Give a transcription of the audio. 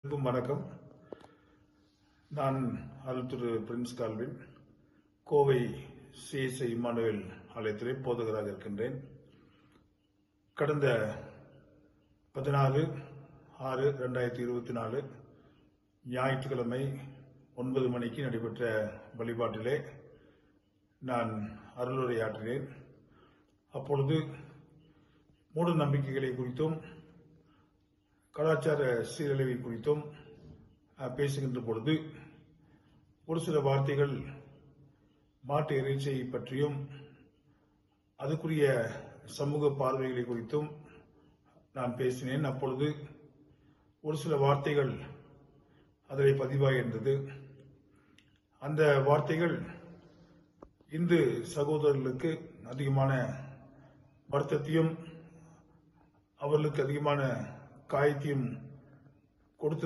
வணக்கம். நான் Thiru Prince Calvin, Kovai CSI Immanuel ஆலயத்திலே போதகராக இருக்கின்றேன். கடந்த 16/6/2024 ஞாயிற்றுக்கிழமை 9 மணிக்கு நடைபெற்ற வழிபாட்டிலே நான் அருளுரையாற்றினேன். அப்பொழுது மூட நம்பிக்கைகளை குறித்தும் கலாச்சார சீரழிவை குறித்தும் பேசுகின்ற பொழுது ஒரு சில வார்த்தைகள் மாட்டு இறைச்சியை பற்றியும் அதுக்குரிய சமூக பார்வைகளை குறித்தும் நான் பேசினேன். அப்பொழுது ஒரு சில வார்த்தைகள் அதில் பதிவாகியிருந்தது. அந்த வார்த்தைகள் இந்து சகோதரர்களுக்கு அதிகமான வருத்தத்தையும் அவர்களுக்கு அதிகமான காயத்தையும் கொடுத்து